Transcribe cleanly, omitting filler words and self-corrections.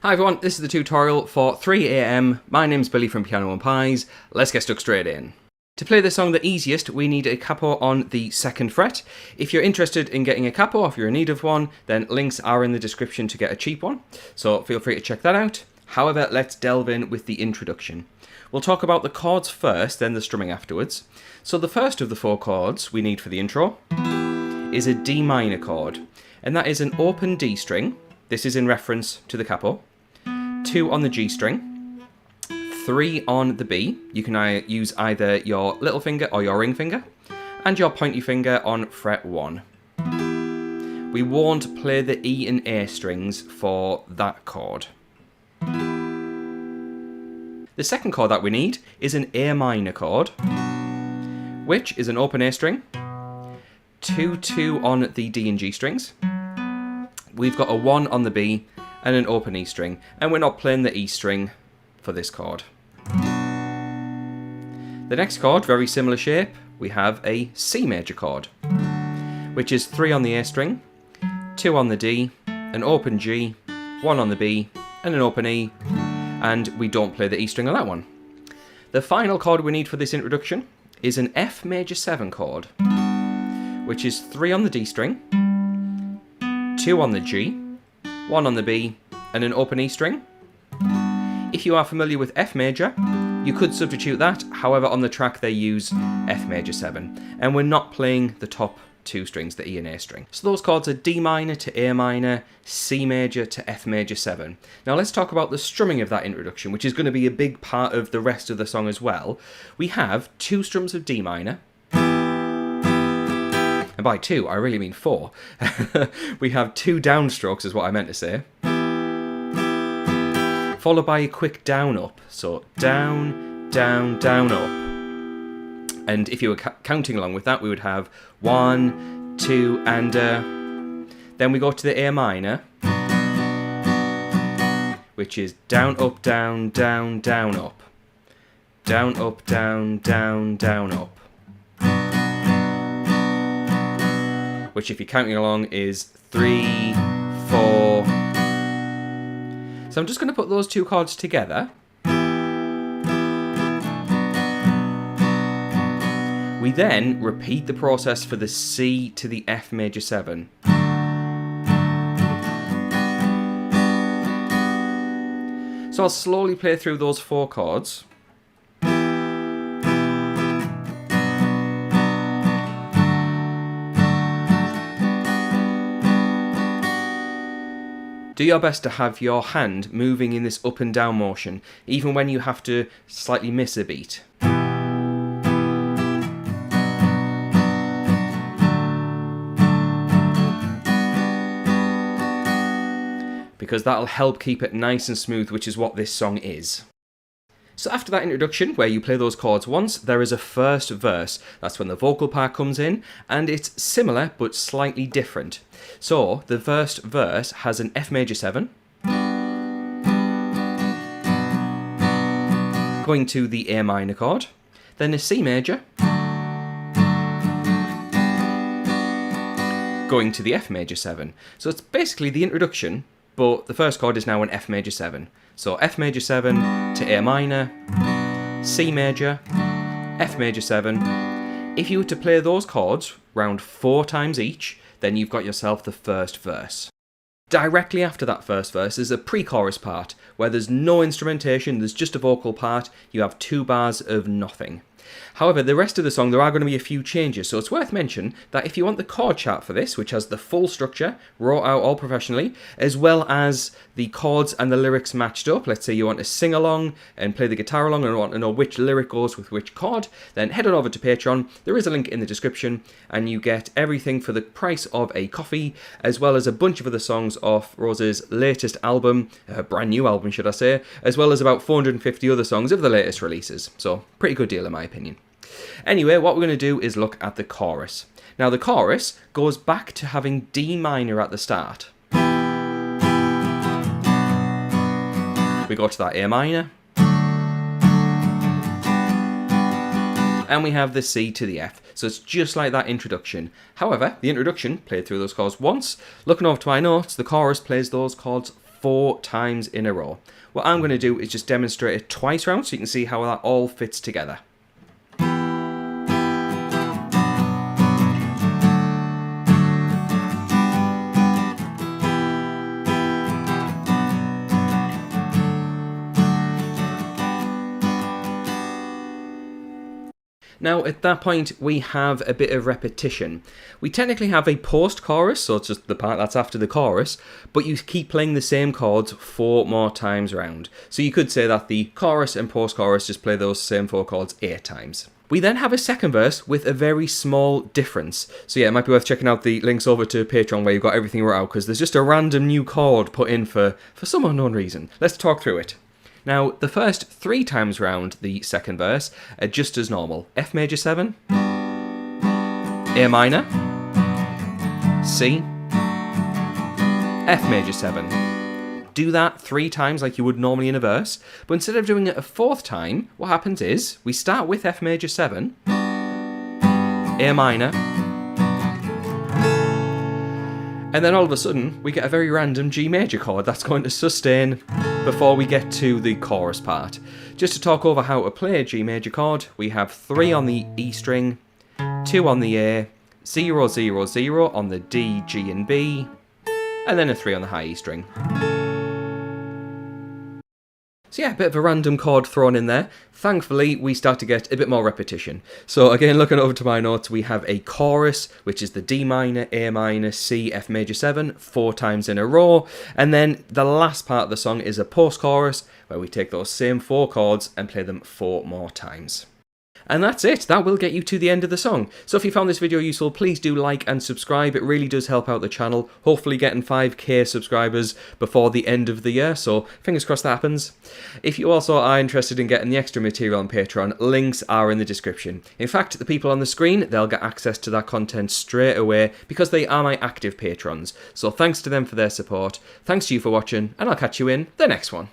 Hi everyone, this is the tutorial for 3 AM. My name's Billy from Piano and Pies. Let's get stuck straight in. To play this song the easiest, we need a capo on the 2nd fret. If you're interested in getting a capo, or if you're in need of one, then links are in the description to get a cheap one. So feel free to check that out. However, let's delve in with the introduction. We'll talk about the chords first, then the strumming afterwards. So the first of the 4 chords we need for the intro is a D minor chord. And that is an open D string. This is in reference to the capo. 2 on the G string, 3 on the B. You can use either your little finger or your ring finger, and your pointy finger on fret 1. We won't play the E and A strings for that chord. The second chord that we need is an A minor chord, which is an open A string, 2 on the D and G strings. We've got a 1 on the B and an open E string, and we're not playing the E string for this chord. The next chord, very similar shape, we have a C major chord, which is 3 on the A string, 2 on the D, an open G, 1 on the B, and an open E, and we don't play the E string on that one. The final chord we need for this introduction is an F major 7 chord, which is 3 on the D string, 2 on the G, 1 on the B, and an open E string. If you are familiar with F major, you could substitute that. However, on the track they use F major 7, and we're not playing the top 2 strings, the E and A string. So those chords are D minor to A minor, C major to F major 7. Now let's talk about the strumming of that introduction, which is going to be a big part of the rest of the song as well. We have 2 strums of D minor. And by 2, I really mean 4. We have 2 downstrokes is what I meant to say. Followed by a quick down up. So down, down, down up. And if you were counting along with that, we would have 1, 2, and then we go to the A minor, which is down, up, down, down, down, up. Down, up, down, down, down, up. Which, if you're counting along, is 3, 4. So I'm just going to put those 2 chords together. We then repeat the process for the C to the F major 7. So I'll slowly play through those 4 chords. Do your best to have your hand moving in this up and down motion, even when you have to slightly miss a beat. Because that'll help keep it nice and smooth, which is what this song is. So after that introduction, where you play those chords once, there is a first verse. That's when the vocal part comes in, and it's similar but slightly different. So the first verse has an F major 7, going to the A minor chord, then a C major, going to the F major 7. So it's basically the introduction, but the first chord is now an F major 7. So F major 7 to A minor, C major, F major 7. If you were to play those chords round 4 times each, then you've got yourself the first verse. Directly after that first verse is a pre-chorus part, where there's no instrumentation, there's just a vocal part, you have 2 bars of nothing. However, the rest of the song, there are going to be a few changes, so it's worth mentioning that if you want the chord chart for this, which has the full structure, wrote out all professionally, as well as the chords and the lyrics matched up, let's say you want to sing along and play the guitar along and want to know which lyric goes with which chord, then head on over to Patreon. There is a link in the description, and you get everything for the price of a coffee, as well as a bunch of other songs off Rose's latest album, a brand new album should I say, as well as about 450 other songs of the latest releases. So, pretty good deal in my opinion. Anyway, what we're going to do is look at the chorus. Now the chorus goes back to having D minor at the start. We go to that A minor, and we have the C to the F. So it's just like that introduction. However, the introduction played through those chords once. Looking over to my notes, the chorus plays those chords 4 times in a row. What I'm going to do is just demonstrate it twice round so you can see how that all fits together. Now at that point we have a bit of repetition. We technically have a post-chorus, so it's just the part that's after the chorus, but you keep playing the same chords 4 more times round. So you could say that the chorus and post-chorus just play those same 4 chords 8 times. We then have a second verse with a very small difference. So yeah, it might be worth checking out the links over to Patreon where you've got everything wrote out, because there's just a random new chord put in for some unknown reason. Let's talk through it. Now, the first 3 times round the second verse are just as normal. F major 7, A minor, C, F major 7. Do that 3 times like you would normally in a verse, but instead of doing it a 4th time, what happens is we start with F major 7, A minor, and then all of a sudden we get a very random G major chord that's going to sustain before we get to the chorus part. Just to talk over how to play a G major chord, we have 3 on the E string, 2 on the A, 0, 0, 0 on the D, G and B, and then a 3 on the high E string. So yeah, a bit of a random chord thrown in there. Thankfully, we start to get a bit more repetition. So again, looking over to my notes, we have a chorus, which is the D minor, A minor, C, F major 7, 4 times in a row. And then the last part of the song is a post-chorus, where we take those same 4 chords and play them 4 more times. And that's it, that will get you to the end of the song. So if you found this video useful, please do like and subscribe, it really does help out the channel, hopefully getting 5k subscribers before the end of the year, so fingers crossed that happens. If you also are interested in getting the extra material on Patreon, links are in the description. In fact, the people on the screen, they'll get access to that content straight away because they are my active patrons. So thanks to them for their support, thanks to you for watching, and I'll catch you in the next one.